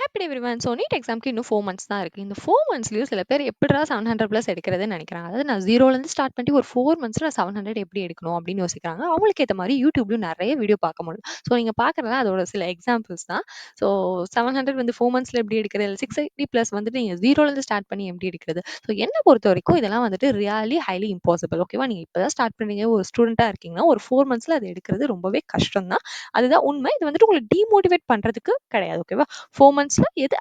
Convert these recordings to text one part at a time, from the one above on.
Happy everyone. So NEET எக்ஸாம்க்கு இன்னும் 4 months தான் இருக்கு. இந்த 4 மந்த்ஸ்லயும் சில பேர் எப்படிடா 700 பிளஸ் எடுக்கிறதுன்னு நினைக்கிறாங்க. அதாவது நான் 0லேருந்து ஸ்டார்ட் பண்ணி ஒரு 4 மந்த்ஸ்ல 700 எப்படி எடுக்கணும் அப்படின்னு யோசிக்கிறாங்க. அவங்களுக்கு ஏத்த மாரி யூடியூப்லயும் நிறைய வீடியோ பார்க்க முடியும். ஸோ நீங்க பார்க்குறதெல்லாம் அதோட சில எக்ஸாம்பிள்ஸ் தான். ஸோ 700 வந்து 4 மந்த்ஸ்ல எப்படி எடுக்கிறது? இல்ல 680 பிளஸ் வந்துட்டு நீங்க 0லேருந்து ஸ்டார்ட் பண்ணி எப்படி எடுக்கிறது? ஸோ என்ன பொறுத்தவரைக்கும் இதெல்லாம் வந்துட்டு ரியலி ஹைலி இம்பாசிபிள். ஓகேவா? நீங்க இப்ப தான் ஸ்டார்ட் பண்றீங்க. ஒரு ஸ்டூடெண்ட்டா இருக்கீங்கன்னா, ஒரு 4 மந்த்ஸ்ல அது எடுக்கிறது ரொம்பவே கஷ்டம் தான். அதுதான் உண்மை. இது வந்துட்டு உங்கள டிமோட்டிவேட் பண்றதுக்கு கிடையாது. ஓகேவா? 4 மந்த்ஸ்ல எது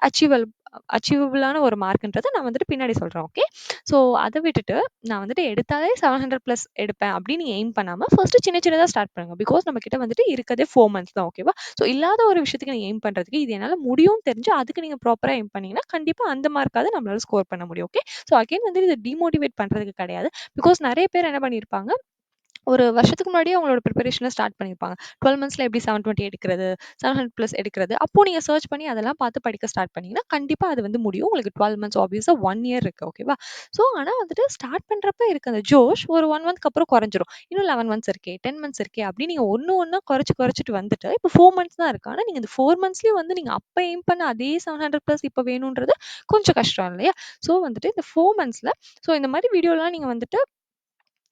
அச்சீவபிளான ஒரு மார்க்ன்றத நான் வந்துட்டு பின்னாடி சொல்றேன். ஓகே. ஸோ அத விட்டுட்டு நான் வந்துட்டு எடுத்தாலே 700 பிளஸ் எடுப்பேன் அப்படின்னு நீங்க எய்ம் பண்ணாம ஃபர்ஸ்ட் சின்ன சின்னதா ஸ்டார்ட் பண்ணுங்க. பிகாஸ் நம்ம கிட்ட வந்துட்டு இருக்கதே 4 மந்த்ஸ் தான். ஓகேவா? ஸோ இல்லாத ஒரு விஷயத்துக்கு நீங்க எய்ம் பண்றதுக்கு இது என்னால முடியும்னு தெரிஞ்சு அதுக்கு நீங்க ப்ராப்பரா எய்ம் பண்ணீங்கன்னா கண்டிப்பா அந்த மார்க்காவது நம்மளால ஸ்கோர் பண்ண முடியும். ஓகே. ஸோ அகைன் வந்து இது டிமோட்டிவேட் பண்றதுக்கு கிடையாது. பிகாஸ் நிறைய பேர் என்ன பண்ணியிருப்பாங்க, ஒரு வருஷத்துக்கு முன்னாடியே அவங்களோட ப்ரிப்பரேஷன ஸ்டார்ட் பண்ணியிருப்பாங்க. 12 மந்த்ஸ்ல எப்படி 720 எடுக்கிறது? 700 பிளஸ் எடுக்கிறது? அப்போ நீங்க சர்ச் பண்ணி அதெல்லாம் பார்த்து படிக்க ஸ்டார்ட் பண்ணீங்கன்னா, கண்டிப்பா அது வந்து முடியும். உங்களுக்கு 12 மந்த்ஸ் ஆப்வியஸா 1 இயர் இருக்கு. ஓகேவா? ஸோ ஆனா வந்துட்டு ஸ்டார்ட் பண்றப்ப இருக்க அந்த ஜோஷ் ஒரு 1 மந்த்க்கு அப்புறம் குறைஞ்சிரும். இன்னும் 11 மந்த்ஸ் இருக்கே, 10 மந்த்ஸ் இருக்கே அப்படின்னு நீங்க ஒண்ணா குறைச்சுட்டு வந்துட்டு, இப்போ 4 மந்த்ஸ் தான் இருக்கு. ஆனா நீங்க இந்த 4 மந்த்ஸ்லயும் வந்து நீங்க அப்ப எய்ம் பண்ண அதே 700 பிளஸ் இப்ப வேணும்ன்றது கொஞ்சம் கஷ்டம் இல்லையா? ஸோ வந்துட்டு இந்த 4 மந்த்ஸ்ல இந்த மாரி வீடியோலாம் நீங்க வந்துட்டு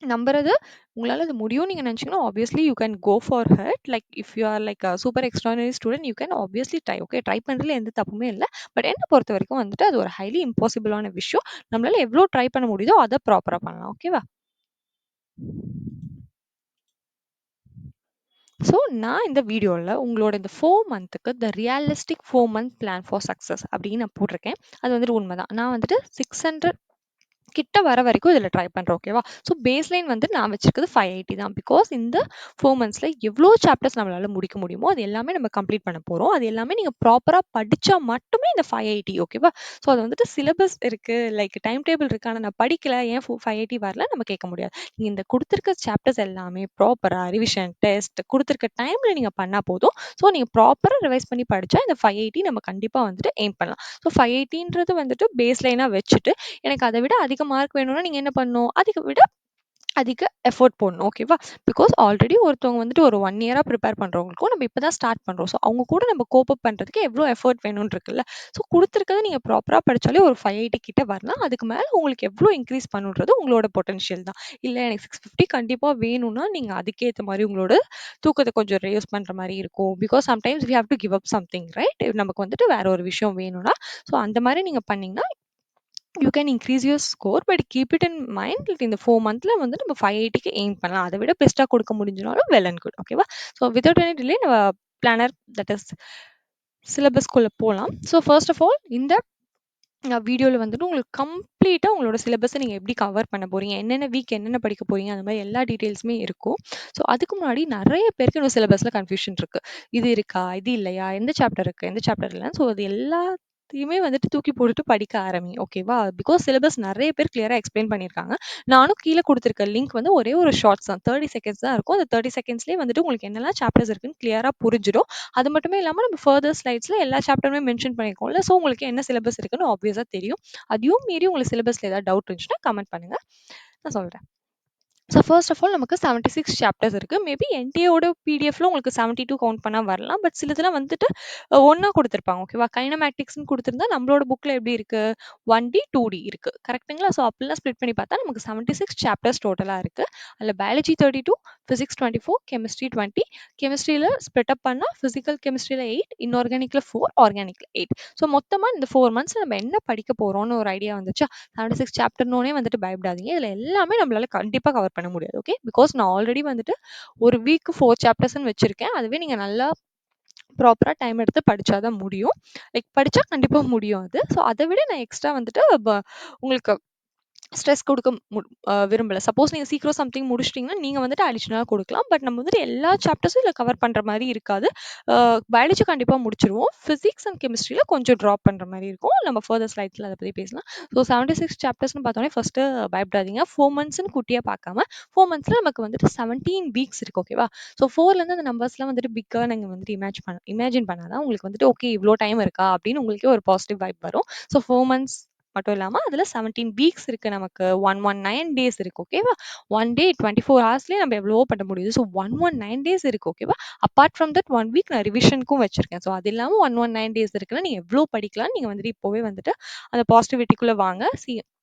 நம்புறது, உங்களால அது முடியும்னு நீங்க நினைச்சீங்கன்னா, obviously you can go for it. Like if you are like a super extraordinary student, you can obviously try. Okay. Try பண்றதுல எந்த தப்புமே இல்ல. பட் என்ன பொறுத்தவரைக்கும் வந்துட்டு அது ஒரு ஹைலி இம்பாசிபிளான விஷயம். நம்மளால எவ்ளோ ட்ரை பண்ண முடியுதோ அத ப்ராப்பரா பண்ணலாம். ஓகேவா? ஸோ நான் இந்த வீடியோல உங்களோட இந்த 4 மந்த்துக்கு realistic 4 month plan for success அப்படின்னு நான் போட்டிருக்கேன். அது வந்துட்டு உண்மைதான். நான் வந்துட்டு 600 கிட்ட வர வரைக்கும் இதில ட்ரை பண்றேன். ஓகேவா? ஸோ பேஸ்லைன் வந்து நான் வச்சிருக்கிறது 580 தான். பிகாஸ் இந்த 4 மந்த்ஸ்ல எவ்ளோ சாப்டர்ஸ் நம்மளால முடிக்க முடியுமோ, அது எல்லாமே நம்ம கம்ப்ளீட் பண்ண போறோம். அது எல்லாமே நீங்க ப்ராப்பரா படிச்சா மட்டுமே இந்த 580. ஓகேவா? ஸோ அது வந்துட்டு சிலபஸ் இருக்கு, லைக் டைம் டேபிள் இருக்கு. ஆனா நான் படிக்கல, ஏன் 580 வரல நம்ம கேட்க முடியாது. நீங்க இந்த குடுத்திருக்க சாப்டர்ஸ் எல்லாமே ப்ராப்பரா ரிவிஷன், டெஸ்ட் குடுத்திருக்க டைம்ல நீங்க பண்ணா போதும். ஸோ நீங்க ப்ராப்பரா ரிவைஸ் பண்ணி படிச்சா இந்த 580 நம்ம கண்டிப்பா வந்துட்டு எய்ம் பண்ணலாம். ஸோ 580ன்றது வந்துட்டு பேஸ்லைனா வச்சுட்டு எனக்கு அத விட அதிக மார்க் வேணும்னா நீங்க என்ன பண்ணணும்? அதிக எஃபோர்ட் போடணும். ஓகேவா? பிகாஸ் ஆல்ரெடி ஒருத்தவங்க வந்துட்டு ஒரு 1 இயரா ப்ரிப்பேர் பண்றவங்களுக்கும் நம்ம இப்ப தான் ஸ்டார்ட் பண்றோம். ஸோ அவங்க கூட நம்ம கோப் அப் பண்றதுக்கு எவ்ளோ எஃபோர்ட் வேணும்னு இருக்குல்ல. ஸோ குடுத்துருக்கத நீங்க ப்ராப்பரா படிச்சாலே ஒரு 580 கிட்ட வரலாம். அதுக்கு மேல உங்களுக்கு எவ்ளோ இன்கிரீஸ் பண்ணணுன்றது உங்களோட பொட்டன்ஷியல் தான். இல்ல எனக்கு 650 கண்டிப்பா வேணும்னா, நீங்க அதுக்கேத்த மாரி உங்களோட தூக்கத்த கொஞ்சம் ரெடியூஸ் பண்ற மாரி இருக்கும். Because sometimes we have to give up something right? நமக்கு வந்துட்டு வேற ஒரு விஷயம் வேணும்னா, அந்த மாரி நீங்க பண்ணீங்கன்னா you can increase your score. But keep it in mind இந்த 4 மந்த்ல வந்து நம்ம 580க்கு எய்ம் பண்ணலாம். அதை விட பெஸ்ட்டா கொடுக்க முடிஞ்சுனாலும் வெல் அண்ட் குட். ஓகேவா? ஸோ வித்வுட் எனி டிலே நம்ம பிளானர் தட் இஸ் சிலபஸ்க்குள்ள போலாம். ஸோ ஃபர்ஸ்ட் ஆஃப் ஆல் இந்த வீடியோல வந்துட்டு உங்களுக்கு கம்ப்ளீட்டா உங்களோட சிலபஸை நீங்க எப்படி கவர் பண்ண போறீங்க, என்னென்ன வீக் என்னென்ன படிக்க போறீங்க, அந்த மாதிரி எல்லா டீட்டெயில்ஸுமே இருக்கும். ஸோ அதுக்கு முன்னாடி நிறைய பேருக்கு இன்னும் சிலபஸ்ல கன்ஃபியூஷன் இருக்கு. இது இருக்கா, இது இல்லையா, எந்த சாப்டர் இருக்கு, எந்த சாப்டர் இல்லை. ஸோ அது எல்லாத்தையுமே வந்துட்டு தூக்கி போட்டுட்டு படிக்க ஆரம்பி. ஓகேவா? பிகாஸ் சிலபஸ் நிறைய பேர் கிளியரா எக்ஸ்பிளைன் பண்ணியிருக்காங்க. நானும் கீழே கொடுத்துருக்க லிங்க் வந்து ஒரே ஒரு ஷார்ட்ஸ் தான், 30 செகண்ட்ஸ் தான் இருக்கும். அந்த 30 செகண்ட்ஸ்லேயே வந்துட்டு உங்களுக்கு என்னெல்லாம் சாப்டர்ஸ் இருக்குன்னு கிளியரா புரிஞ்சிடும். அது மட்டுமே இல்லாம நம்ம ஃபர்தர் ஸ்லைட்ஸ்ல எல்லா சாப்டருமே மென்ஷன் பண்ணியிருக்கோம்ல. ஸோ உங்களுக்கு என்ன சிலபஸ் இருக்குன்னு ஆப்வியஸா தெரியும். அதையும் மீறி உங்களுக்கு சிலபஸ்ல ஏதாவது டவுட் இருந்துச்சுன்னா கமெண்ட் பண்ணுங்க. நான் சொல்றேன். ஸோ ஃபர்ஸ்ட் ஆஃப் ஆல் நமக்கு 76 சாப்டர்ஸ் இருக்கு. மேபி என்டிஏவோட பிடிஎஃப்ல உங்களுக்கு 72 கவுண்ட் பண்ணா வரலாம். பட் சிலதெல்லாம் வந்துட்டு ஒண்ணா குடுத்துருப்பாங்க. ஓகேவா? கைனமேட்டிக்ஸ்ன்னு குடுத்திருந்தா நம்மளோட புக்ல எப்படி இருக்கு? 1D, 2D இருக்கு. கரெக்ட்டுங்களா? ஸோ அப்படிலாம் ஸ்ப்ளிட் பண்ணி பார்த்தா நமக்கு 76 சாப்டர்ஸ் டோட்டலா இருக்கு. அதுல பயாலஜி 32, பிசிக்ஸ் 24, கெமிஸ்ட்ரி 20. கெமிஸ்ட்ரியில ஸ்ப்ளிட் அப் பண்ணா பிசிக்கல் கெமிஸ்ட்ரியில 8, இன்ஆர்கானிக்ல 4, ஆர்கானிக்ல 8. ஸோ மொத்தமா இந்த 4 மந்த்ஸ்ல நம்ம என்ன படிக்க போறோம்னு ஒரு ஐடியா வந்துச்சா? 76 சாப்டர்னோனே வந்துட்டு பயப்படாதீங்க. இதுல எல்லாமே நம்மளால கண்டிப்பா கவர் பண்ண முடியாது. ஓகே. பிகாஸ் நான் ஆல்ரெடி வந்துட்டு ஒரு வீக் 4 சாப்டர்ஸ்ன்னு வச்சிருக்கேன். அதுவே நீங்க நல்லா ப்ராப்பரா டைம் எடுத்து படிச்சா தான் முடியும். லைக் படிச்சா கண்டிப்பா முடியும் அது. ஸோ அத விட நான் எக்ஸ்ட்ரா வந்துட்டு உங்களுக்கு ஸ்ட்ரெஸ் கொடுக்க விரும்பல. சப்போஸ் நீங்க சீக்கிரம் சம்திங் முடிச்சிட்டீங்கன்னா, நீங்க வந்துட்டு அடிஷனலா குடுக்கலாம். பட் நம்ம வந்துட்டு எல்லா சாப்டர்ஸும் இதுல கவர் பண்ற மாரி இருக்காது. பயாலஜி கண்டிப்பா முடிச்சுருவோம். பிசிக்ஸ் அண்ட் கெமிஸ்ட்ரியில கொஞ்சம் ட்ராப் பண்ற மாரி இருக்கும். நம்ம ஃபர்தர் ஸ்லைட்ஸ்ல அத பத்தி பேசலாம். ஸோ 76 சாப்டர்ஸ்ன்னு பார்த்தோனே ஃபர்ஸ்ட்டு பயப்படாதீங்க. 4 மந்த்ஸ்ன்னு குட்டியா பார்க்காம, 4 மந்த்ஸ்ல நமக்கு வந்துட்டு 17 வீக்ஸ் இருக்கு. ஓகேவா? ஸோ 4லேருந்து அந்த நம்பர்ஸ்லாம் வந்துட்டு பிக்கா நீங்க வந்துட்டு இமேஜின் பண்ணா தான் உங்களுக்கு வந்துட்டு ஓகே இவ்ளோ டைம் இருக்கா அப்படின்னு உங்களுக்கே ஒரு பாசிட்டிவ் வைப் வரும். ஸோ 4 மந்த்ஸ் மட்டும் இல்லாம அதுல 17 வீக்ஸ் இருக்கு நமக்கு. 119 டேஸ் இருக்கு. ஓகேவா? 1 டே 24 ஹவர்ஸ்லயே நம்ம எவ்வளவோ பண்ண முடியுது. ஸோ 119 டேஸ் இருக்கு. ஓகேவா? அப்பார்ட் ஃப்ரம் தட் 1 வீக் நான் ரிவிஷனுக்கும் வச்சிருக்கேன். ஸோ அது இல்லாம 119 டேஸ் இருக்குன்னா நீங்க எவ்வளோ படிக்கலாம். நீங்க வந்துட்டு இப்போவே வந்துட்டு அந்த பாசிட்டிவிட்டிக்குள்ள வாங்க.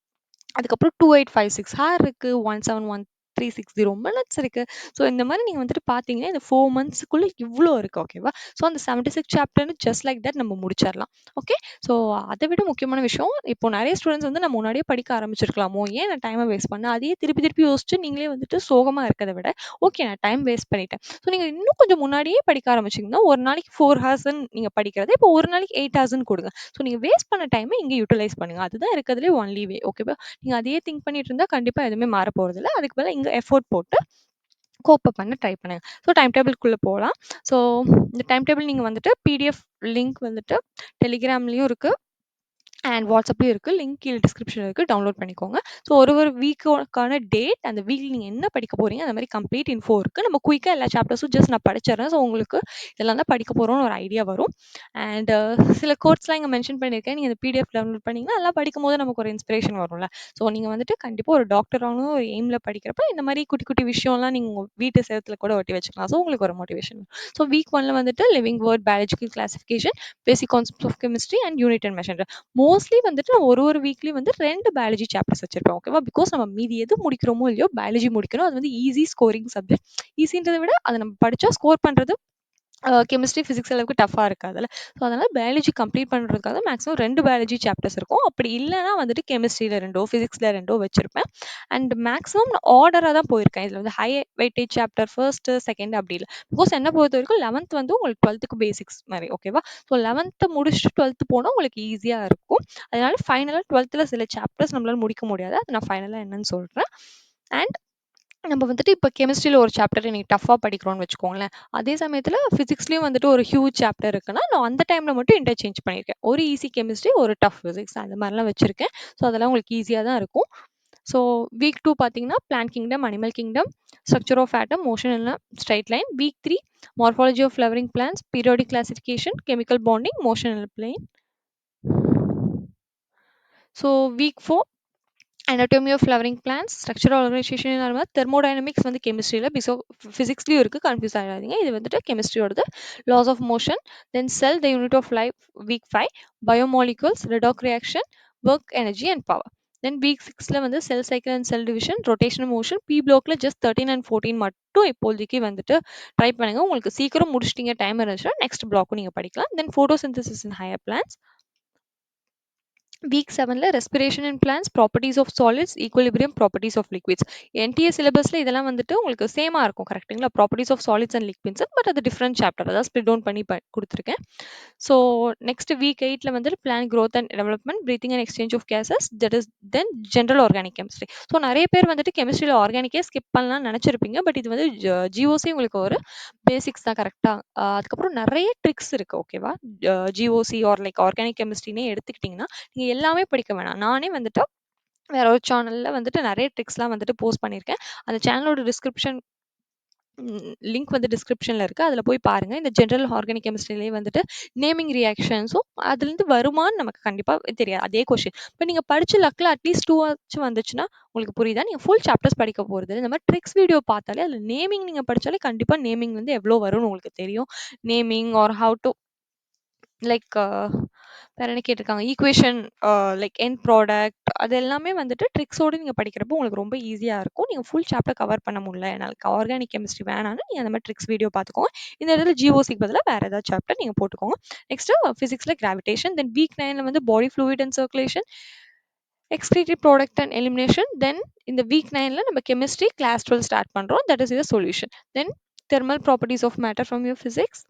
அதுக்கப்புறம் 2856 ஹார் இருக்கு. 171360 மினிட்ஸ் இருக்கு. ஸோ இந்த மாதிரி நீங்க வந்துட்டு பார்த்தீங்கன்னா இந்த 4 மந்த்ஸ்க்குள்ள இவ்வளோ இருக்கு. ஓகேவா? ஸோ அந்த 76 சாப்டர்னு ஜஸ்ட் லைக் தட் நம்ம முடிச்சிடலாம். ஓகே. ஸோ அதை விட முக்கியமான விஷயம், இப்போ நிறைய ஸ்டூடெண்ட்ஸ் வந்து நம்ம முன்னாடியே படிக்க ஆரம்பிச்சிருக்கலாமோ, ஏன் நான் டைமை வேஸ்ட் பண்ணேன், அதையே திருப்பி திருப்பி யோசிச்சு நீங்களே வந்துட்டு சோகமா இருக்கிறத விட, ஓகே நான் டைம் வேஸ்ட் பண்ணிட்டேன். ஸோ நீங்க இன்னும் கொஞ்சம் முன்னாடியே படிக்க ஆரம்பிச்சீங்கன்னா ஒரு நாளைக்கு 4 ஹவர்ஸ் நீங்க படிக்கிறத இப்போ ஒரு நாளைக்கு 8 ஹவர்ஸ் கொடுங்க. ஸோ நீங்க வேஸ்ட் பண்ண டைமை இங்கே யூட்டிலைஸ் பண்ணுங்க. அதுதான் இருக்கிறதுலே ஒன்லி வே. ஓகேவா? நீங்க அதையே திங்க் பண்ணிட்டு இருந்தா கண்டிப்பா எதுவுமே மாற போறதில்ல. அதுக்கு பதிலா இங்க எஃபோர்ட் போட்டு கோப் அப் பண்ண ட்ரை பண்ணுங்க. ஸோ டைம் டேபிள்குள்ள போலாம். ஸோ இந்த டைம் டேபிள் நீங்க வந்துட்டு பிடிஎஃப் லிங்க் வந்துட்டு டெலிகிராம்லயும் இருக்கு. அண்ட் வாட்ஸ்அப்லயும் இருக்கு. லிங்க் கீழே டிஸ்கிரிப்ஷன்ல இருக்கு. டவுன்லோட் பண்ணிக்கோங்க. ஸோ ஒரு வீக்குக்கான டேட், அந்த வீக்ல நீங்க என்ன படிக்க போறீங்க, அந்த மாதிரி கம்ப்ளீட் இன்ஃபோ இருக்கு. நம்ம குயிக்கா எல்லா சாப்டர்ஸும் ஜஸ்ட் நான் படிச்சிடுறேன். ஸோ உங்களுக்கு இதெல்லாம் தான் படிக்க போறோம்னு ஒரு ஐடியா வரும். அண்ட் சில கோட்ஸ்லாம் இங்க மென்ஷன் பண்ணியிருக்கேன். நீங்க இந்த பிடிஎஃப் டவுன்லோட் பண்ணீங்கன்னா நல்லா படிக்கும் போது நமக்கு ஒரு இன்ஸ்பிரேஷன் வரும்ல. ஸோ நீங்க வந்துட்டு கண்டிப்பா ஒரு டாக்டர் ஆகணும் ஒரு எய்ம்ல படிக்கிறப்ப இந்த மாதிரி குட்டி குட்டி விஷயம்லாம் நீங்க உங்க வீட்டு சேத்துல கூட ஒட்டி வச்சுக்கலாம். ஸோ உங்களுக்கு ஒரு மோட்டிவேஷன். ஸோ வீக் 1ல வந்துட்டு living world biological classification, basic concepts of chemistry and unit and measure. Mostly வந்துட்டு நான் ஒரு வீக்லி வந்து 2 பயாலஜி சாப்டர்ஸ் வச்சிருப்பேன். ஓகேவா? பிகாஸ் நம்ம மீதி எது முடிக்கிறோமோ இல்லையோ பயாலஜி முடிக்கணும். அது வந்து ஈஸி ஸ்கோரிங் சப்ஜெக்ட். ஈஸின்றதை விட அதை நம்ம படிச்சா ஸ்கோர் பண்றது கெமிஸ்ட்ரி, பிசிக்ஸ் அளவுக்கு டஃப்பா இருக்காதுல்ல. ஸோ அதனால பயாலஜி கம்ப்ளீட் பண்றதுக்காக மேக்ஸிமம் 2 பயாலஜி சாப்டர்ஸ் இருக்கும். அப்படி இல்லைன்னா வந்துட்டு கெமிஸ்ட்ரியில 2 பிசிக்ஸ்ல 2 வச்சிருப்பேன். அண்ட் மேக்ஸிமம் நான் ஆர்டரா தான் போயிருக்கேன். இதுல வந்து high weightage chapter first, second அப்படி இல்ல. பிகாஸ் என்ன பொறுத்த வரைக்கும் 11th வந்து உங்களுக்கு 12க்கு பேசிக்ஸ் மாதிரி. ஓகேவா? ஸோ 11th முடிச்சுட்டு 12th போனா உங்களுக்கு ஈஸியா இருக்கும். அதனால ஃபைனலா 12th சில சாப்டர்ஸ் நம்மளால முடிக்க முடியாது. அது நான் ஃபைனலா என்னன்னு சொல்றேன். அண்ட் நம்ம வந்துட்டு இப்போ கெமிஸ்ட்ரியில ஒரு சாப்டர் இன்னைக்கு டஃபா படிக்கிறோம்னு வச்சுக்கோங்களேன். அதே சமயத்துல பிசிக்ஸ்லயும் வந்துட்டு ஒரு ஹியூஜ் சாப்டர் இருக்குன்னா, நான் அந்த டைம்ல மட்டும் இன்டர்சேஞ்ச் பண்ணியிருக்கேன். ஒரு ஈஸி கெமிஸ்ட்ரி, ஒரு டஃப் பிசிக்ஸ் அந்த மாதிரிலாம் வச்சிருக்கேன். ஸோ அதெல்லாம் உங்களுக்கு ஈஸியா தான் இருக்கும். ஸோ வீக் 2 பார்த்தீங்கன்னா plant kingdom, animal kingdom, structure of atom, motion in straight line. Week 3 morphology of flowering plants, periodic classification, chemical bonding, motion in plane. So week 4 anatomy of flowering plants, structural organization thermodynamics வந்து கெமிஸ்ட்ரியில பிசிக்ஸ்லயும் இருக்கு. Confuse ஆகாதீங்க. இது வந்துட்டு கெமிஸ்ட்ரியோடது. laws of motion, then cell, the unit of life, week 5 biomolecules, redox reaction, work, energy and power. then week 6ல வந்து cell cycle and cell division, rotational motion. p blockல just 13 and 14 மட்டும் இப்போதைக்கு வந்துட்டு try பண்ணுங்க. உங்களுக்கு சீக்கிரம் முடிச்சிட்டீங்க டைம் இருந்துச்சுன்னா next பிளாக்கும் நீங்க படிக்கலாம். then photosynthesis in higher plants. Week 7ல respiration in plants, properties of solids, equilibrium, properties of liquids. NTA சிலபஸ்ல இதெல்லாம் வந்துட்டு உங்களுக்கு சேமா இருக்கும். கரெக்ட்டுங்களா? Properties of solids and liquids. But அது டிஃப்ரெண்ட் சாப்டர். அதாவது ஸ்ப்ளிட் டவுன் பண்ணி கொடுத்துருக்கேன். ஸோ நெக்ஸ்ட் வீக் 8ல வந்துட்டு plant growth and development, breathing and exchange of gases, that is then general organic chemistry. So நிறைய பேர் வந்துட்டு கெமிஸ்ட்ரியில் ஆர்கானிக்கே ஸ்கிப் பண்ணலாம்னு நினச்சிருப்பீங்க. பட் இது வந்து ஜிஓசி உங்களுக்கு ஒரு பேசிக்ஸ் தான். கரெக்டாக அதுக்கப்புறம் நிறைய ட்ரிக்ஸ் இருக்கு. ஓகேவா? ஜிஓசி ஆர் லைக் ஆர்கானிக் கெமிஸ்ட்ரினே எடுத்துக்கிட்டிங்கன்னா நீங்க எல்லாமே படிக்க வேணாம். நானே வந்துட்டு வேற ஒரு சேனல்ல வந்துட்டு நிறைய ட்ரிக்ஸ்லாம் வந்துட்டு போஸ்ட் பண்ணியிருக்கேன். அந்த சேனலோட டிஸ்கிரிப்ஷன் லிங்க் வந்து டிஸ்கிரிப்ஷன்ல இருக்கு. அதுல போய் பாருங்க. இந்த ஜெனரல் ஆர்கானிக் கெமிஸ்ட்ரியிலேயே வந்துட்டு நேமிங் ரியாக்ஷன்ஸும் அதுலேருந்து வருமான்னு நமக்கு கண்டிப்பா தெரியாது. அதே கொஸ்டின். இப்போ நீங்க படிச்ச லக்ல அட்லீஸ்ட் 2 ஆச்சும் வந்துச்சுன்னா உங்களுக்கு புரியுதா? நீங்க ஃபுல் சாப்டர்ஸ் படிக்க போறது. இந்த மாதிரி ட்ரிக்ஸ் வீடியோ பார்த்தாலே அதுல நேமிங் நீங்க படிச்சாலே கண்டிப்பா நேமிங் வந்து எவ்வளோ வரும்னு உங்களுக்கு தெரியும். Naming or how to like வேற என்ன கேட்டிருக்காங்க? ஈக்குவேஷன் லைக் எண்ட் ப்ராடக்ட் அது எல்லாமே வந்துட்டு ட்ரிக்ஸோட நீங்க படிக்கிறப்போ உங்களுக்கு ரொம்ப ஈஸியா இருக்கும். நீங்க ஃபுல் சாப்டர் கவர் பண்ண முடியல. எனக்கு ஆர்கானிக் கெமிஸ்ட்ரி வேணாம்னா நீங்க அந்த மாதிரி ட்ரிக்ஸ் வீடியோ பார்த்துக்கோங்க. இந்த இடத்துல ஜிஓசிக்கு பதிலா வேற ஏதாவது சாப்டர் நீங்க போட்டுக்கோங்க. நெக்ஸ்ட் பிசிக்ஸ்ல கிராவிடேஷன், தென் வீக் 9ல வந்து body fluid and circulation, excretory product and elimination. Then இந்த வீக் 9ல நம்ம கெமிஸ்ட்ரி கிளாஸ் 12 ஸ்டார்ட் பண்றோம். That is your solution. Then thermal properties of matter from your physics.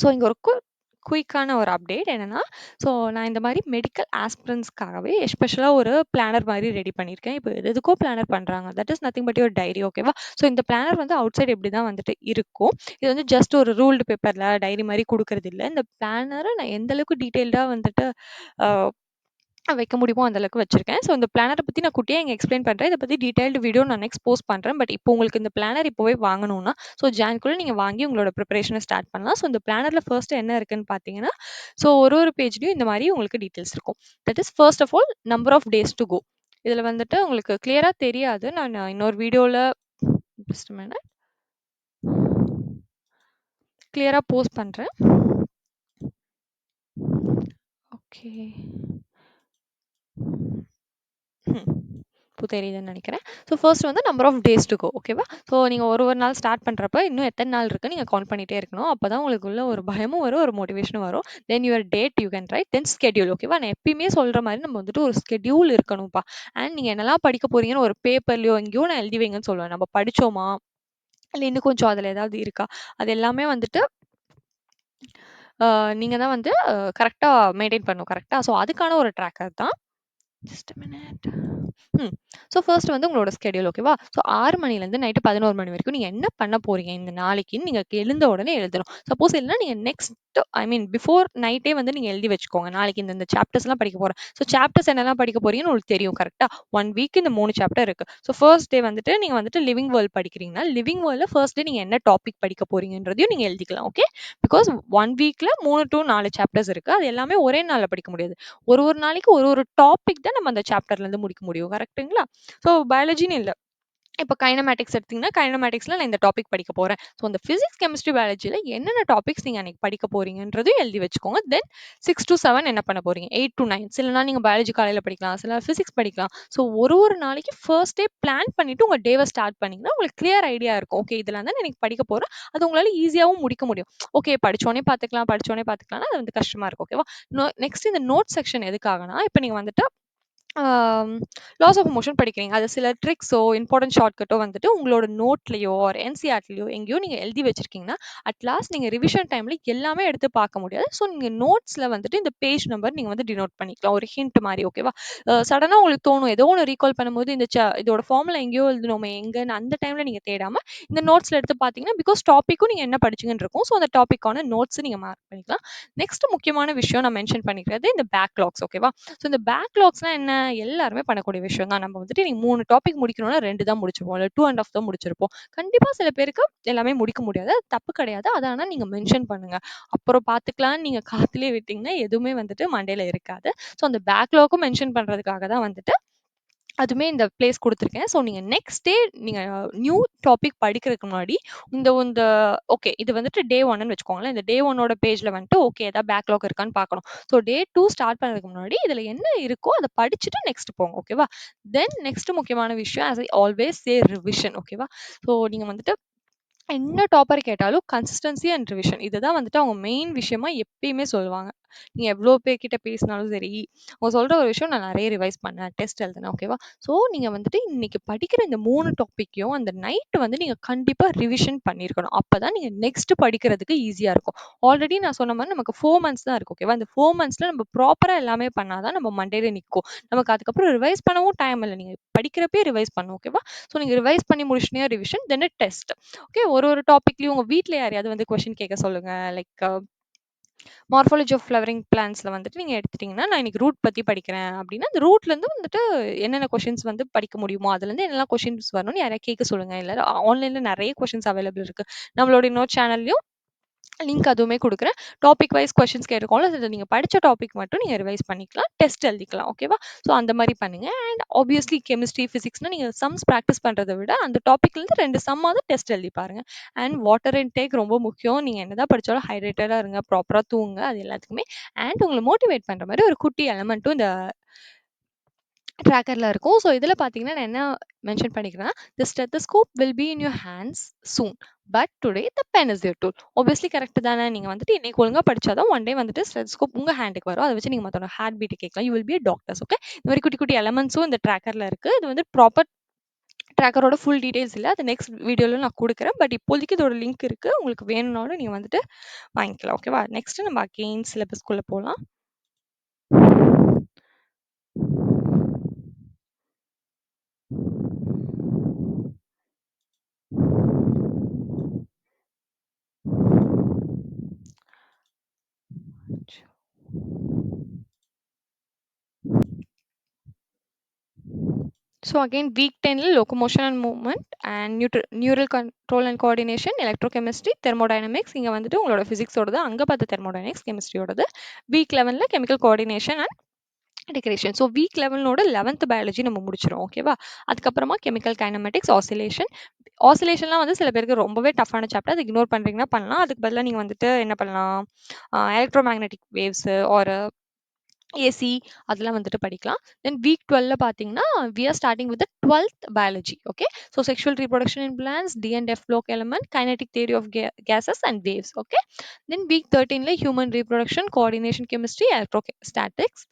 So இங்கே ஒரு குயிக்கான ஒரு அப்டேட் என்னன்னா, ஸோ நான் இந்த மாதிரி மெடிக்கல் ஆஸ்பிரன்ஸ்க்காகவே எஸ்பெஷலாக ஒரு பிளானர் மாதிரி ரெடி பண்ணியிருக்கேன். இப்போ எதுக்கோ பிளானர் பண்ணுறாங்க. That is nothing but your diary. ஓகேவா? ஸோ இந்த பிளானர் வந்து அவுட் சைட் எப்படி தான் வந்துட்டு இருக்கும். இது வந்து ஜஸ்ட் ஒரு ரூல்டு பேப்பரில் டைரி மாதிரி கொடுக்கறது இல்லை. இந்த பிளானரை நான் எந்த அளவுக்கு டீட்டெயில்டாக வந்துட்டு வைக்க முடியுமோ அந்த அளவுக்கு வச்சிருக்கேன். ஸோ இந்த பிளானர பத்தி நான் குட்டியா இங்க எக்ஸ்ப்ளைன் பண்றேன். இத பத்தி டீடைல்டு வீடியோ நான் நெக்ஸ்ட் போஸ்ட் பண்றேன். பட் இப்போ உங்களுக்கு இந்த பிளானர் இப்பவே வாங்கணும்னா, ஸோ ஜான்குள்ள நீங்க வாங்கி உங்களோட ப்ரிப்பரேஷன ஸ்டார்ட் பண்ணலாம். ஸோ இந்த பிளானர்ல ஃபர்ஸ்ட் என்ன இருக்குன்னு பார்த்தீங்கன்னா, ஸோ ஒரு பேஜ்லயும் இந்த மாரி உங்களுக்கு டீடைல்ஸ் இருக்கும். That is first of all number of days to go. இதுல வந்துட்டு உங்களுக்கு கிளியரா தெரியாது. நான் இன்னொரு வீடியோல ஜஸ்ட் a minute கிளியரா போஸ்ட் பண்றேன். ஓகே. ம். இப்போ தெரியுதுன்னு நெனைக்கிறேன். ஸோ ஃபர்ஸ்ட் வந்து number of days to go ஓகேவா? ஸோ நீங்க ஒரு நாள் ஸ்டார்ட் பண்றப்ப இன்னும் எத்தன நாள் இருக்குன்னு நீங்க கவுண்ட் பண்ணிட்டே இருக்கணும். அப்பதான் உங்களுக்குள்ள ஒரு பயமும் வரும், ஒரு மோட்டிவேஷனும் வரும். Then your date you can write. Then schedule ஓகேவா? நான் எப்பயுமே சொல்ற மாரி நம்ம வந்துட்டு ஒரு ஸ்கெட்யூல் இருக்கணும்ப்பா. அண்ட் நீங்க என்னலாம் படிக்க போறீங்கன்னு ஒரு பேப்பர்லயோ எங்கேயோ நான் எழுதி வைங்கன்னு சொல்லுவேன். நம்ம படிச்சோமா? இல்ல இன்னும் கொஞ்சம் அதுல ஏதாவது இருக்கா? அது எல்லாமே வந்துட்டு நீங்க தான் வந்து கரெக்ட்டா மெயின்டெயின் பண்ணணும். கரெக்ட்டா? ஸோ அதுக்கான ஒரு ட்ராக்கர் தான். Just a minute. ம். ஸோ ஃபர்ஸ்ட் வந்து உங்களோட ஸ்கெட்யூல் ஓகேவா? ஸோ 6 மணிலேருந்து நைட்டு 11 மணி வரைக்கும் நீங்க என்ன பண்ண போறீங்க இந்த நாளைக்குன்னு நீங்க எழுந்த உடனே எழுதணும். சப்போஸ் இல்லன்னா நீங்க நெக்ஸ்ட் ஐ மீன் பிஃபோர் நைட்டே வந்து நீங்க எழுதி வச்சுக்கோங்க. நாளைக்கு இந்த சாப்டர்ஸ்லாம் படிக்க போறேன். ஸோ சாப்டர்ஸ் என்னலாம் படிக்க போறீங்கன்னு உங்களுக்கு தெரியும் கரெக்ட்டா? 1 வீக் இந்த 3 சாப்டர் இருக்கு. ஸோ ஃபர்ஸ்ட் டே வந்துட்டு நீங்க வந்துட்டு லிவிங் வேர்ல்ட் படிக்கிறீங்கன்னா, லிவிங் வேர்ல்ட்ல ஃபர்ஸ்ட் டே நீங்க என்ன டாபிக் படிக்க போறீங்கன்றதையும் நீங்க எழுதிக்கலாம். ஓகே? பிகாஸ் 1 வீக்ல 3 டூ 4 சாப்டர்ஸ் இருக்கு. அது எல்லாமே ஒரே நாள்ல படிக்க முடியாது. ஒரு நாளைக்கு ஒரு டாபிக் தான் நம்ம அந்த சாப்டர்ல இருந்து முடிக்க முடியும். கரெக்ட்டுங்களா? ஸோ பயாலஜின்னு இல்ல. இப்ப கைனமேட்டிக்ஸ் எடுத்தீங்கன்னா, கைனமேட்டிக்ஸ்ல நான் இந்த டாபிக் படிக்க போறேன். ஸோ அந்த பிசிக்ஸ், கெமிஸ்ட்ரி, பயாலஜில என்னென்ன டாபிக்ஸ் நீங்க அன்னைக்கு படிக்க போறீங்கன்றதையும் எழுதி வச்சுக்கோங்க. தென் 6 டூ 7 என்ன பண்ண போறீங்க? 8 டூ 9 சில நாள் நீங்க பயாலஜி காலையில படிக்கலாம். சில நாள் பிசிக்ஸ் படிக்கலாம். ஸோ ஒரு நாளைக்கு ஃபர்ஸ்ட் டே பிளான் பண்ணிட்டு உங்க டேவ ஸ்டார்ட் பண்ணீங்கன்னா, உங்களுக்கு கிளியர் ஐடியா இருக்கும். ஓகே இதெல்லாம் தான் இன்னைக்கு படிக்க போறேன். அது உங்களால ஈஸியாவும் முடிக்க முடியும். ஓகே படிச்சோனே பார்த்துக்கலாம்னா அது வந்து கஷ்டமா இருக்கும். ஓகேவா? நெக்ஸ்ட் இந்த நோட் செக்ஷன் எதுக்காகனா, இப்ப நீங்க வந்துட்டு லாஸ் ஆஃப் மோஷன் படிக்கிறீங்க. அது சில ட்ரிக்ஸோ, இம்பார்டன்ட் ஷார்ட்கட்டோ வந்துட்டு உங்களோட நோட்லயோ ஆர் என்சிஇஆர்டிலயோ எங்கேயோ நீங்க எழுதி வச்சிருக்கீங்கன்னா, அட் லாஸ்ட் நீங்க ரிவிஷன் டைம்ல எல்லாமே எடுத்து பார்க்க முடியாது. ஸோ நீங்க நோட்ஸ்ல வந்துட்டு இந்த பேஜ் நம்பர் நீங்க வந்து டினோட் பண்ணிக்கலாம். ஒரு ஹிண்ட் மாரி ஓகேவா? சடனா உங்களுக்கு தோணும். ஏதோ ஒண்ணு ரீகால் பண்ணும்போது இதோட ஃபார்முலா எங்கேயோ எழுதுனோமே எங்கன்னு அந்த டைம்ல நீங்க தேடாம, இந்த நோட்ஸ்ல எடுத்து பார்த்தீங்கன்னா, பிகாஸ் டாபிக்கும் நீங்க என்ன படிச்சீங்கன்னு இருக்கும். ஸோ அந்த டாபிக்கான நோட்ஸ் நீங்க மார்க் பண்ணிக்கலாம். நெக்ஸ்ட் முக்கியமான விஷயம் நான் மென்ஷன் பண்ணிக்கிறது இந்த பேக்லாக்ஸ் ஓகேவா? ஸோ இந்த பேக்லாக்ஸ்னா என்ன? எல்லாருமே பண்ணக்கூடிய விஷயம் தான். நம்ம வந்துட்டு நீங்க 3 டாபிக் முடிக்கணும்னா 2 தான் முடிச்சிருப்போம். இல்ல 2 1/2 தான் முடிச்சிருப்போம். கண்டிப்பா சில பேருக்கு எல்லாமே முடிக்க முடியாது. அது தப்பு கிடையாது. அத ஆனா நீங்க மென்ஷன் பண்ணுங்க. அப்புறம் பார்த்துக்கலாம்னு நீங்க காத்துலயே விட்டீங்கன்னா, எதுவுமே வந்துட்டு மண்டையில இருக்காது. ஸோ அந்த பேக்லாக்கும் மென்ஷன் பண்றதுக்காக தான் வந்துட்டு அதுவுமே இந்த பிளேஸ் குடுத்துருக்கேன். ஸோ நீங்க நெக்ஸ்ட் டே நீங்க நியூ டாபிக் படிக்கிறதுக்கு முன்னாடி இந்த இந்த ஓகே இது வந்துட்டு டே 1ன்னு வச்சுக்கோங்களேன். இந்த டே 1ஓட பேஜ்ல வந்துட்டு ஓகே ஏதாவது பேக்லாக் இருக்கான்னு பார்க்கணும். ஸோ டே 2 ஸ்டார்ட் பண்ணதுக்கு முன்னாடி இதுல என்ன இருக்கோ அத படிச்சுட்டு நெக்ஸ்ட் போங்க. ஓகேவா? தென் நெக்ஸ்ட் முக்கியமான விஷயம் as I always say revision ஓகேவா? ஸோ நீங்க வந்துட்டு என்ன டாப்பர் கேட்டாலும் கன்சிஸ்டன்சி அண்ட் ரிவிஷன் இதுதான் வந்துட்டு அவங்க மெயின் விஷயமா எப்பயுமே சொல்லுவாங்க. நீங்க எவ்வளோ பேர்கிட்ட பேசினாலும் சரி, அவங்க சொல்ற ஒரு விஷயம் நான் நிறைய ரிவைஸ் பண்ணேன். டெஸ்ட் எழுதினேன். ஓகேவா? ஸோ நீங்க வந்துட்டு இன்னைக்கு படிக்கிற இந்த 3 டாபிக்கையும் அந்த நைட் வந்து நீங்க கண்டிப்பா ரிவிஷன் பண்ணியிருக்கணும். அப்பதான் நீங்க நெக்ஸ்ட் படிக்கிறதுக்கு ஈஸியா இருக்கும். ஆல்ரெடி நான் சொன்ன மாதிரி நமக்கு 4 மந்த்ஸ் தான் இருக்கு. ஓகேவா? இந்த 4 மந்த்ஸ்ல நம்ம ப்ராப்பரா எல்லாமே பண்ணாதான் நம்ம மண்டையில நிக்கும். நமக்கு அதுக்கப்புறம் ரிவைஸ் பண்ணவும் டைம் இல்ல. நீங்க படிக்கிறப்பயே ரிவைஸ் பண்ணணும். ஓகேவா? ஸோ நீங்க ரிவைஸ் பண்ணி முடிச்சிட்டீங்க ரிவிஷன் தென் டெஸ்ட். ஓகே. ஒரு டாபிக்லயும் உங்க வீட்ல யாரையாவது வந்து கொஸ்டின் கேட்க சொல்லுங்க. லைக் மார்ஃபாலஜி ஆஃப் ஃப்ளவரிங் பிளான்ட்ஸ்ல வந்துட்டு நீங்க எடுத்துட்டீங்கன்னா, நான் இன்னைக்கு ரூட் பத்தி படிக்கிறேன் அப்படின்னா, அந்த ரூட்லேருந்து வந்துட்டு என்னென்ன கொஸ்டின்ஸ் வந்து படிக்க முடியுமோ, அதுலேருந்து என்னெல்லாம் கொஸ்டின்ஸ் வரணும்னு யாரையா கேட்க சொல்லுங்க. இல்ல ஆன்லைன்ல நெறைய கொஸ்டின்ஸ் அவைலபிள் இருக்கு. நம்மளோட இன்னொரு சேனல்லயும் லிங்க் அதுவுமே குடுக்குறேன். டாபிக் வைஸ் கொஸ்டின்ஸ் கேட்டுருக்கோம்ல, அதுல நீங்க படிச்ச டாபிக் மட்டும் நீங்க ரிவைஸ் பண்ணிக்கலாம். டெஸ்ட் எழுதிக்கலாம். ஓகேவா? ஸோ அந்த மாரி பண்ணுங்க. அண்ட் ஆப்வியஸ்லி கெமிஸ்ட்ரி, பிசிக்ஸ்னா நீங்க சம்ஸ் பிராக்டிஸ் பண்றத விட, அந்த டாபிக்லேருந்து 2 சம்மாவது டெஸ்ட் எழுதி பாருங்க. அண்ட் வாட்டர் இன்டேக் ரொம்ப முக்கியம். நீங்க என்னதான் படிச்சாலும் ஹைட்ரேட்டடா இருங்க. ப்ராப்பரா தூங்குங்க. அது எல்லாத்துக்குமே. அண்ட் உங்கள மோட்டிவேட் பண்ற மாரி ஒரு குட்டி எலமெண்ட்டும் இந்த ட்ராக்கர்ல இருக்கும். ஸோ இதில பார்த்தீங்கன்னா, நான் என்ன மென்ஷன் பண்ணிக்கிறேன்னா, "the stethoscope will be in your hands soon. But today the pen is your tool." Obviously correct தானே. நீங்க வந்துட்டு இன்னைக்கு ஒழுங்கா படிச்சா தான் ஒன் டே வந்துட்டு ஸ்டெத்தஸ்கோப் உங்க ஹேண்டுக்கு வரும். அத வச்சு நீங்க மத்தவங்க ஹார்ட் பீட் கேட்கலாம். You will be a doctors. Okay. இந்த மாரி குட்டி குட்டி எலமெண்ட்ஸும் இந்த ட்ராக்கர்ல இருக்கு. இது வந்து ப்ராப்பர் ட்ராக்கரோட ஃபுல் டீட்டெயில்ஸ் இல்ல. அது நெக்ஸ்ட் வீடியோல நான் குடுக்குறேன். பட் இப்போதைக்கு இதோட லிங்க் இருக்கு. உங்களுக்கு வேணும்னாலும் நீங்க வந்துட்டு வாங்கிக்கலாம். ஓகேவா? நெக்ஸ்ட் நம்ம அகைன் சிலபஸ்க்குள்ள போலாம். ஸோ அகைன் வீக் 10ல locomotion and movement and neural control and coordination, electrochemistry, thermodynamics. இங்கே வந்துட்டு உங்களோட ஃபிசிக்ஸோடது, அங்கே பார்த்த தெர்மோடைனமிக்ஸ் கெமிஸ்ட்ரியோடது. வீக் 11ல chemical coordination and integration. So week 11ஓட 11th பயாலஜி நம்ம முடிச்சிடும். ஓகேவா? அதுக்கப்புறமா கெமிக்கல் கைனமெட்டிக்ஸ், ஆசிலேஷன். ஆசிலேஷன்லாம் வந்து சில பேருக்கு ரொம்பவே டஃப்பான சாப்டர். அதை இக்னோர் பண்ணுறீங்கன்னா பண்ணலாம். அதுக்கு பதிலாக நீங்கள் வந்துட்டு என்ன பண்ணலாம், எலக்ட்ரோ மேக்னெட்டிக் வேவ்ஸ் ஒரு ஏசி அதெல்லாம் வந்துட்டு படிக்கலாம். தென் வீக் 12ல பார்த்தீங்கன்னா we are starting with 12th biology. Okay, so sexual reproduction in plants, d and f block element, kinetic theory of gases and waves. Okay, then week 13ல human reproduction, coordination chemistry, electrostatics.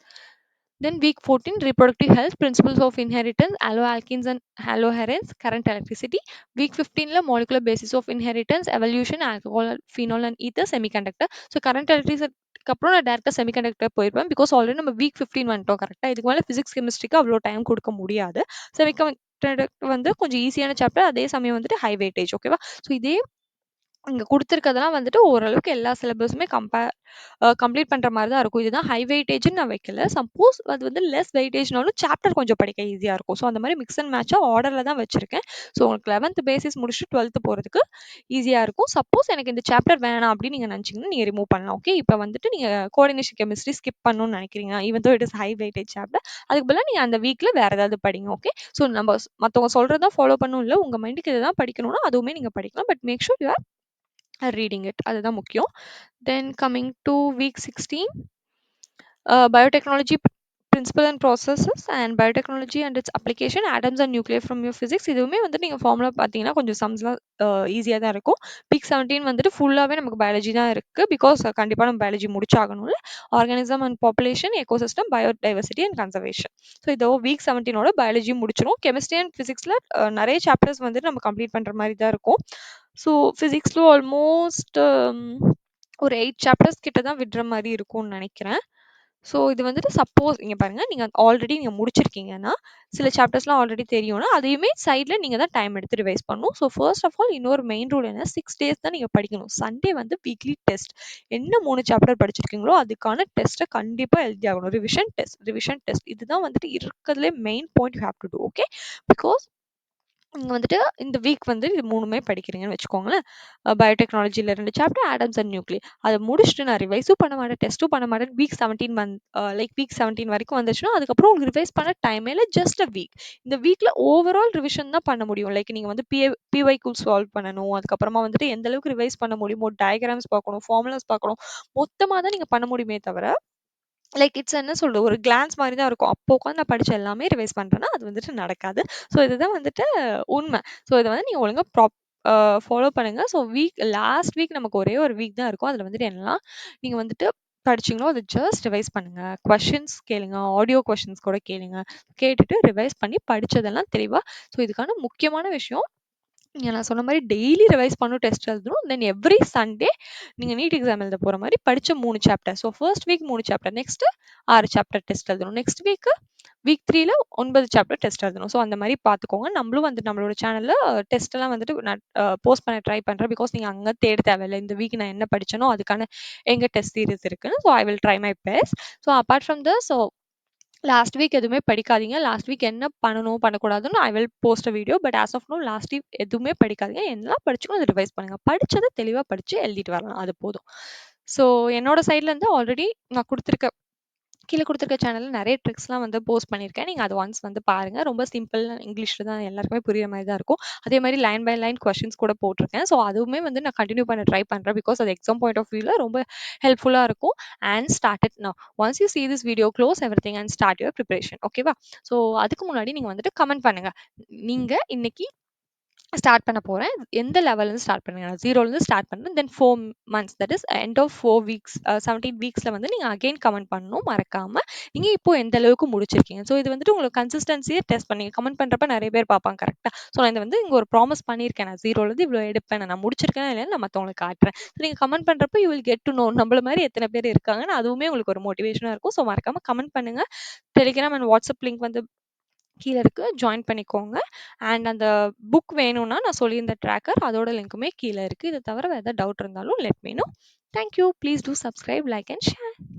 Then week 14, reproductive health, principles of inheritance, alloalkenes and haloherenes, current electricity. Week 15, molecular basis of inheritance, evolution, alcohol, phenol and ether, semiconductor. So current electricity அப்புறம் நான் டேரக்டாக semiconductor போயிருப்பேன். Because already நம்ம week 15 வந்துட்டோம் கரெக்டாக. இதுக்கு மேலே physics கெமிஸ்ட்ரிக்கு அவ்வளோ டைம் கொடுக்க முடியாது. செமிகண்டக்டர் வந்து கொஞ்சம் ஈஸியான சாப்டர், அதே சமயம் வந்துட்டு ஹை வெயிட்டேஜ். ஓகேவா? ஸோ இதே இங்கே கொடுத்துருக்கதெல்லாம் வந்துட்டு ஓரளவுக்கு எல்லா சிலபஸுமே கம்ப்ளீட் பண்ணுற மாதிரி தான் இருக்கும். இதுதான் ஹை வெயிட்டேஜ்னு நான் வைக்கல. சப்போஸ் அது வந்து லெஸ் வெயிட்டேஜ்னாலும் சாப்டர் கொஞ்சம் படிக்க ஈஸியாக இருக்கும். ஸோ அந்த மாதிரி மிக்ஸ் அண்ட் மேட்சாக ஆர்டரில் தான் வச்சிருக்கேன். ஸோ உங்களுக்கு 11th பேசிஸ் முடிச்சுட்டு 12th போகிறதுக்கு ஈஸியாக இருக்கும். சப்போஸ் எனக்கு இந்த சாப்டர் வேணாம் அப்படின்னு நீங்கள் நினச்சிங்கன்னா நீங்கள் ரிமூவ் பண்ணலாம். ஓகே, இப்போ வந்துட்டு நீங்கள் கோஆர்டினேஷன் கெமிஸ்ட்ரி ஸ்கிப் பண்ணணும்னு நினைக்கிறீங்க, even though it is high weightage chapter, அதுக்கு பதிலாக நீங்கள் அந்த வீக்கில் வேறு ஏதாவது படிங்க. ஓகே, ஸோ நம்ம மற்றவங்க சொல்கிறதான் ஃபாலோ பண்ணணும் இல்லை, உங்கள் மைண்டுக்கு இதுதான் படிக்கணும்னா அதுவுமே நீங்கள் படிக்கலாம். But make sure you are reading it, அதுதான் முக்கியம். Then coming to week 16, biotechnology principle and processes and biotechnology and its application, atoms and nuclei from your physics. இதுவுமே வந்து நீங்கள் ஃபார்முலா பார்த்தீங்கன்னா கொஞ்சம் சம்ஸ்லாம் ஈஸியாக தான் இருக்கும். வீக் 17 வந்துட்டு ஃபுல்லாகவே நமக்கு பயாலஜி தான் இருக்குது. பிகாஸ் கண்டிப்பாக நம்ம பயாலஜி முடிச்சாகணும்ல. Organism and population, ecosystem, biodiversity and conservation. So இதோ வீக் 17ஓட பயாலஜி முடிச்சிடும். கெமிஸ்ட்ரி அண்ட் ஃபிசிக்ஸில் நிறைய சாப்டர்ஸ் வந்துட்டு நம்ம கம்ப்ளீட் பண்ணுற மாதிரி தான் இருக்கும். ஸோ ஃபிசிக்ஸில் ஆல்மோஸ்ட் ஒரு 8 சாப்டர்ஸ் கிட்ட தான் விடுற மாதிரி இருக்கும்னு நினைக்கிறேன். ஸோ இது வந்துட்டு சப்போஸ் இங்கே பாருங்கள், நீங்கள் ஆல்ரெடி நீங்கள் முடிச்சிருக்கீங்கன்னா சில சாப்டர்ஸ்லாம் ஆல்ரெடி தெரியும்னா அதையுமே சைடில் நீங்கள் தான் டைம் எடுத்து ரிவைஸ் பண்ணணும். ஸோ ஃபர்ஸ்ட் ஆஃப் ஆல் இன்னொரு மெயின் ரூல் என்ன, 6 days தான் நீங்கள் படிக்கணும். சண்டே வந்து வீக்லி டெஸ்ட். என்ன 3 சாப்டர் படிச்சிருக்கீங்களோ அதுக்கான டெஸ்ட்டை கண்டிப்பாக எழுதி ஆகணும். ரிவிஷன் டெஸ்ட் இதுதான் வந்துட்டு இருக்கிறதுலே main point you have to do. Okay, because நீங்கள் வந்துட்டு இந்த வீக் வந்து இது 3மே படிக்கிறீங்கன்னு வச்சுக்கோங்களேன். பயோடெக்னாலஜியில் 2 சாப்டர், ஆடம்ஸ் அண்ட் நியூக்ளி. அதை முடிச்சுட்டு நான் ரிவைஸும் பண்ண மாட்டேன், டெஸ்ட்டும் பண்ண மாட்டேன். வீக் 17 வீக் 17 வரைக்கும் வந்துச்சுன்னா அதுக்கப்புறம் உங்களுக்கு ரிவைஸ் பண்ண டைமே இல்லை, ஜஸ்ட் அ வீக். இந்த வீக்கில் ஓவரால் ரிவிஷன் தான் பண்ண முடியும். லைக் நீங்கள் வந்து பிஒய்க்கு சால்வ் பண்ணணும். அதுக்கப்புறமா வந்துட்டு எந்த அளவுக்கு ரிவைஸ் பண்ண முடியுமோ, டயக்ராம்ஸ் பார்க்கணும், ஃபார்முலாஸ் பார்க்கணும், மொத்தமாக தான் நீங்கள் பண்ண முடியுமே தவிர லைக் இட்ஸ் என்ன சொல்கிறது, ஒரு கிளான்ஸ் மாதிரி தான் இருக்கும். அப்போ உட்காந்து நான் படித்த எல்லாமே ரிவைஸ் பண்ணுறேன்னா அது வந்துட்டு நடக்காது. ஸோ இதுதான் வந்துட்டு உண்மை. ஸோ இதை வந்து நீங்கள் ஒழுங்காக ஃபாலோ பண்ணுங்கள். ஸோ லாஸ்ட் வீக் நமக்கு ஒரே ஒரு வீக் தான் இருக்கும். அதில் வந்துட்டு என்னெல்லாம் நீங்கள் வந்துட்டு படிச்சிங்களோ அதை ஜஸ்ட் ரிவைஸ் பண்ணுங்கள். கொஷின்ஸ் கேளுங்க, ஆடியோ கொஷின்ஸ் கூட கேளுங்க. கேட்டுட்டு ரிவைஸ் பண்ணி படித்ததெல்லாம் தெளிவாக. ஸோ இதுக்கான முக்கியமான விஷயம், நான் சொன்ன மாதிரி டெய்லி ரிவைஸ் பண்ணணும், டெஸ்ட் எழுதணும். தென் எவ்ரி சண்டே நீங்கள் நீட் எக்ஸாம் எழுத போகிற மாதிரி படித்த 3 chapter. So first week 3 chapter, next 6 chapter test எழுதணும். நெக்ஸ்ட் வீக் 3ல 9 சாப்டர் டெஸ்ட் எழுதணும். ஸோ அந்த மாதிரி பார்த்துக்கோங்க. நம்மளும் வந்து நம்மளோட சேனலில் டெஸ்ட்டெல்லாம் வந்துட்டு நான் போஸ்ட் பண்ண ட்ரை பண்ணுறேன். பிகாஸ் நீங்கள் அங்கே தேட தேவையில்லை. இந்த வீக் நான் என்ன படித்தனோ அதுக்கான எங்கள் டெஸ்ட் சீரிஸ் இருக்குன்னு. So I will try my best. So apart from the last week எதுவுமே படிக்காதீங்க. லாஸ்ட் வீக் என்ன பண்ணணும் பண்ணக்கூடாதுன்னு I will post a video. But as of now last week எதுவுமே படிக்காதீங்க. எல்லாம் படிச்சுக்கோ அதை ரிவைஸ் பண்ணுங்கள். படித்ததை தெளிவாக படித்து எழுதிட்டு வரலாம், அது போதும். ஸோ என்னோட சைட்லேருந்து ஆல்ரெடி நான் கீழே கொடுத்துருக்க சேனலில் நிறைய ட்ரிக்ஸ்லாம் வந்து போஸ்ட் பண்ணியிருக்கேன். நீங்கள் அது ஒன்ஸ் வந்து பாருங்கள். ரொம்ப சிம்பிள் இங்கிலீஷில் தான், எல்லாருக்குமே புரியுற மாதிரி தான் இருக்கும். அதே மாதிரி லைன் பை லைன் கொஷின்ஸ் கூட போட்டிருக்கேன். ஸோ அதுவுமே வந்து நான் கண்டினியூ பண்ண ட்ரை பண்ணுறேன். பிகாஸ் அது எக்ஸாம் பாயிண்ட் ஆஃப் வியூவில் ரொம்ப ஹெல்ப்ஃபுல்லாக இருக்கும். And start it now. Once you see this video, close everything and start your preparation. ஓகேவா? ஸோ அதுக்கு முன்னாடி நீங்கள் வந்துட்டு கமெண்ட் பண்ணுங்கள். நீங்கள் இன்னைக்கு ஸ்டார்ட் பண்ண போகிறேன், எந்த லெவல்லேருந்து ஸ்டார்ட் பண்ணுங்க. நான் 0லேருந்து ஸ்டார்ட் பண்ணுறேன். Then 4 months, that is end of 4 weeks 17 வீக்ஸில் வந்து நீங்கள் அகெயின் கமெண்ட் பண்ணணும் மறக்காமல். நீங்கள் இப்போ எந்த அளவுக்கு முடிச்சிருக்கீங்க. ஸோ இது வந்துட்டு உங்களுக்கு கன்சிஸ்டன்சியை டெஸ்ட் பண்ணி கமெண்ட் பண்ணுறப்ப நிறைய பேர் பார்ப்பாங்க கரெக்டாக. ஸோ நான் இதை வந்து இங்கே ஒரு ப்ராமிஸ் பண்ணியிருக்கேன், நான் 0லேருந்து இவ்வளோ எடுப்பேன், நான் முடிச்சிருக்கேன் இல்லைன்னு நான் மற்றவங்களுக்கு காட்டுறேன். ஸோ நீங்கள் கமெண்ட் பண்ணுறப்ப you will get to know நம்மள மாதிரி எத்தனை பேர் இருக்காங்கன்னு. அதுவுமே உங்களுக்கு ஒரு மோட்டிவேஷனாக இருக்கும். ஸோ மறக்காமல் கமெண்ட் பண்ணுங்கள். டெலிகிராம் அண்ட் வாட்ஸ்அப் லிங்க் வந்து கீழே இருக்கு, ஜாயின் பண்ணிக்கோங்க. அண்ட் அந்த புக் வேணும்னா நான் சொல்லியிருந்த ட்ராக்கர் அதோட லிங்க்குமே கீழே இருக்குது. இதை தவிர வேறு ஏதாவது டவுட் இருந்தாலும் let me know. Thank you. Please do subscribe, like and share.